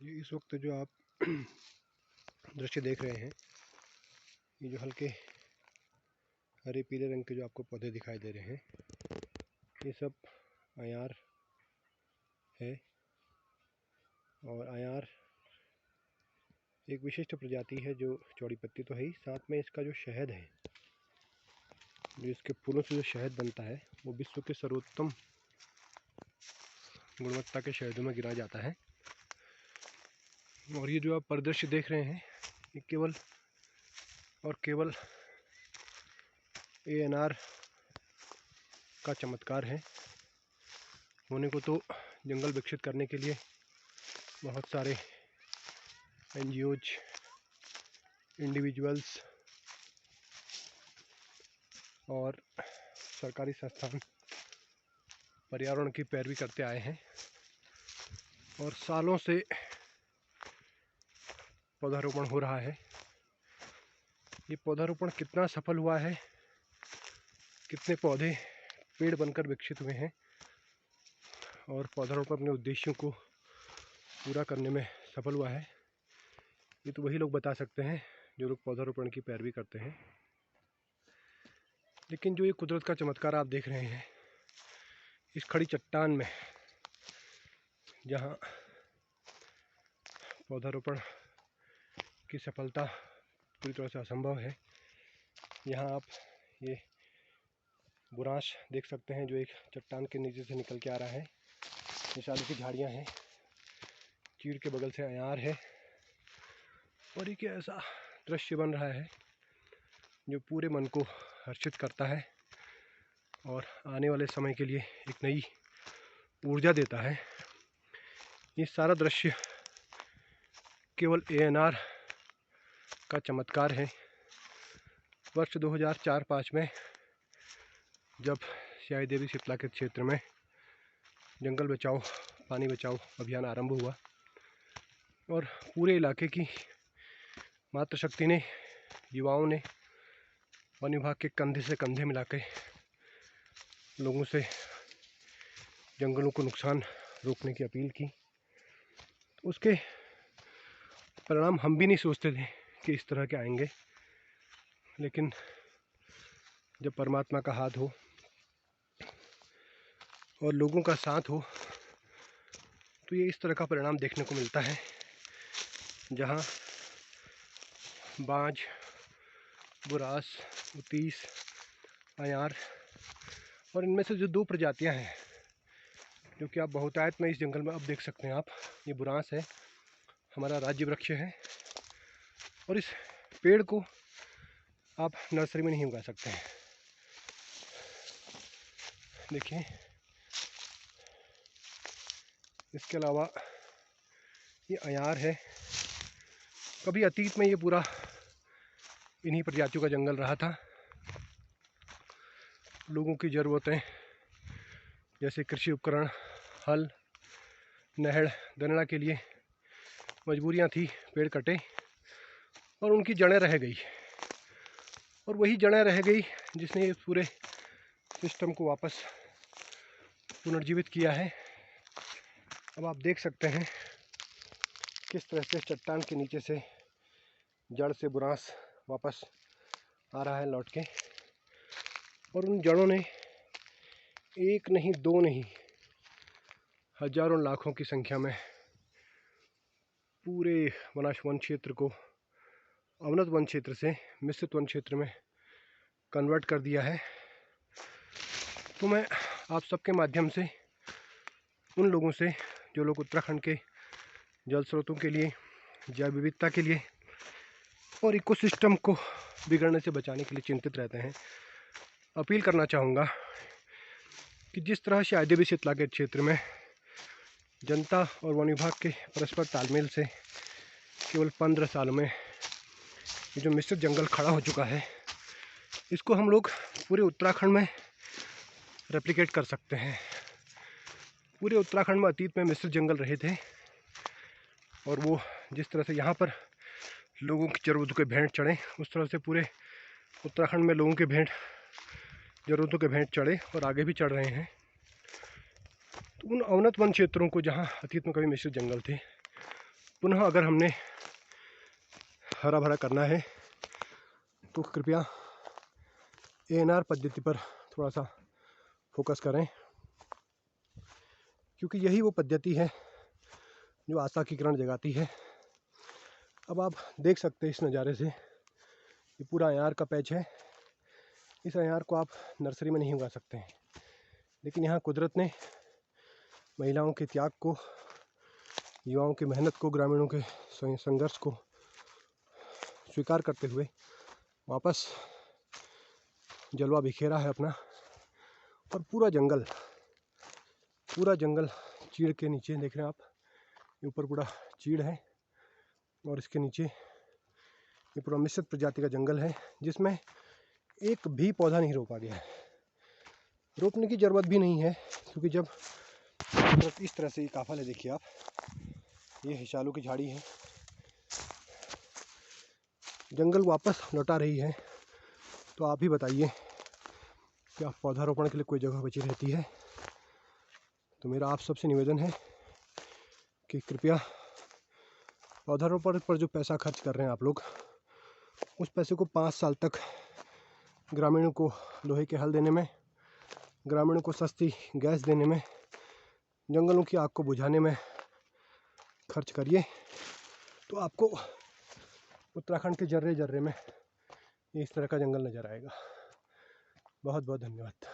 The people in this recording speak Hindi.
ये इस वक्त जो आप दृश्य देख रहे हैं, ये जो हल्के हरे पीले रंग के जो आपको पौधे दिखाई दे रहे हैं, ये सब अयार है। और अयार एक विशिष्ट प्रजाति है जो चौड़ी पत्ती तो है ही, साथ में इसका जो शहद है, जो इसके फूलों से जो शहद बनता है, वो विश्व के सर्वोत्तम गुणवत्ता के शहदों में गिना जाता है। और ये जो आप परिदृश्य देख रहे हैं, ये केवल और केवल ANR का चमत्कार है। होने को तो जंगल विकसित करने के लिए बहुत सारे NGOs, इंडिविजुअल्स और सरकारी संस्थान पर्यावरण की पैरवी करते आए हैं और सालों से पौधारोपण हो रहा है। ये पौधारोपण कितना सफल हुआ है, कितने पौधे पेड़ बनकर विकसित हुए हैं और पौधारोपण अपने उद्देश्यों को पूरा करने में सफल हुआ है, ये तो वही लोग बता सकते हैं जो लोग पौधारोपण की पैरवी करते हैं। लेकिन जो ये कुदरत का चमत्कार आप देख रहे हैं, इस खड़ी चट्टान में जहाँ पौधारोपण की सफलता पूरी तरह से असंभव है, यहाँ आप ये बुरांश देख सकते हैं जो एक चट्टान के नीचे से निकल के आ रहा है। विशाल की झाड़ियाँ हैं, चीड़ के बगल से अयार है और एक ऐसा दृश्य बन रहा है जो पूरे मन को हर्षित करता है और आने वाले समय के लिए एक नई ऊर्जा देता है। ये सारा दृश्य केवल ANR का चमत्कार है। वर्ष 2004-05 में जब स्याही देवी शीतला के क्षेत्र में जंगल बचाओ पानी बचाओ अभियान आरंभ हुआ और पूरे इलाके की मातृशक्ति ने, युवाओं ने वन विभाग के कंधे से कंधे मिलाकर लोगों से जंगलों को नुकसान रोकने की अपील की। उसके परिणाम हम भी नहीं सोचते थे कि इस तरह के आएंगे, लेकिन जब परमात्मा का हाथ हो और लोगों का साथ हो तो ये इस तरह का परिणाम देखने को मिलता है, जहाँ बाज, बुरास, उतीस, अयार और इनमें से जो 2 प्रजातियां हैं जो कि आप बहुतायत में इस जंगल में अब देख सकते हैं। आप ये बुरांस है, हमारा राज्य वृक्ष है और इस पेड़ को आप नर्सरी में नहीं उगा सकते हैं। देखिए, इसके अलावा ये अयार है। कभी अतीत में ये पूरा इन्हीं प्रजातियों का जंगल रहा था। लोगों की ज़रूरतें जैसे कृषि उपकरण, हल, नहर, दनड़ा के लिए मजबूरियां थी, पेड़ कटे और उनकी जड़ें रह गई और वही जड़ें रह गई जिसने इस पूरे सिस्टम को वापस पुनर्जीवित किया है। अब आप देख सकते हैं किस तरह से चट्टान के नीचे से जड़ से बुरांस वापस आ रहा है लौट के, और उन जड़ों ने एक नहीं, 2 नहीं, हजारों लाखों की संख्या में पूरे वन क्षेत्र को अवनत वन क्षेत्र से मिश्रित वन क्षेत्र में कन्वर्ट कर दिया है। तो मैं आप सबके माध्यम से उन लोगों से जो लोग उत्तराखंड के जल स्रोतों के लिए, जैव विविधता के लिए और इकोसिस्टम को बिगड़ने से बचाने के लिए चिंतित रहते हैं, अपील करना चाहूँगा कि जिस तरह से स्याही देवी शीतला के क्षेत्र में जनता और वन विभाग के परस्पर तालमेल से केवल 15 सालों में ये जो मिश्रित जंगल खड़ा हो चुका है, इसको हम लोग पूरे उत्तराखंड में रेप्लिकेट कर सकते हैं। पूरे उत्तराखंड में अतीत में मिश्रित जंगल रहे थे और वो जिस तरह से यहाँ पर लोगों की ज़रूरतों के भेंट चढ़े, उस तरह से पूरे उत्तराखंड में लोगों के ज़रूरतों के भेंट चढ़े और आगे भी चढ़ रहे हैं। तो उन अवनत वन क्षेत्रों को जहाँ अतीत में कभी मिश्रित जंगल थे, पुनः अगर हमने हरा भरा करना है तो कृपया ANR पद्धति पर थोड़ा सा फोकस करें, क्योंकि यही वो पद्धति है जो आशा की किरण जगाती है। अब आप देख सकते हैं इस नज़ारे से, ये पूरा ANR का पैच है। इस ANR को आप नर्सरी में नहीं उगा सकते हैं, लेकिन यहाँ कुदरत ने महिलाओं के त्याग को, युवाओं की मेहनत को, ग्रामीणों के संघर्ष को स्वीकार करते हुए वापस जलवा बिखेरा है अपना। और पूरा जंगल चीड़ के नीचे देख रहे हैं आप, ये ऊपर पूरा चीड़ है और इसके नीचे ये पूरा मिश्रित प्रजाति का जंगल है, जिसमें एक भी पौधा नहीं रोपा गया है। रोपने की ज़रूरत भी नहीं है, क्योंकि जब इस तरह से ये काफल है, देखिए आप, ये हिसालों की झाड़ी है, जंगल वापस लौटा रही है। तो आप ही बताइए, क्या पौधारोपण के लिए कोई जगह बची रहती है? तो मेरा आप सबसे निवेदन है कि कृपया पौधारोपण पर जो पैसा खर्च कर रहे हैं आप लोग, उस पैसे को 5 साल तक ग्रामीणों को लोहे के हल देने में, ग्रामीणों को सस्ती गैस देने में, जंगलों की आग को बुझाने में खर्च करिए। तो आपको उत्तराखंड के जर्रे जर्रे में इस तरह का जंगल नज़र आएगा। बहुत बहुत धन्यवाद।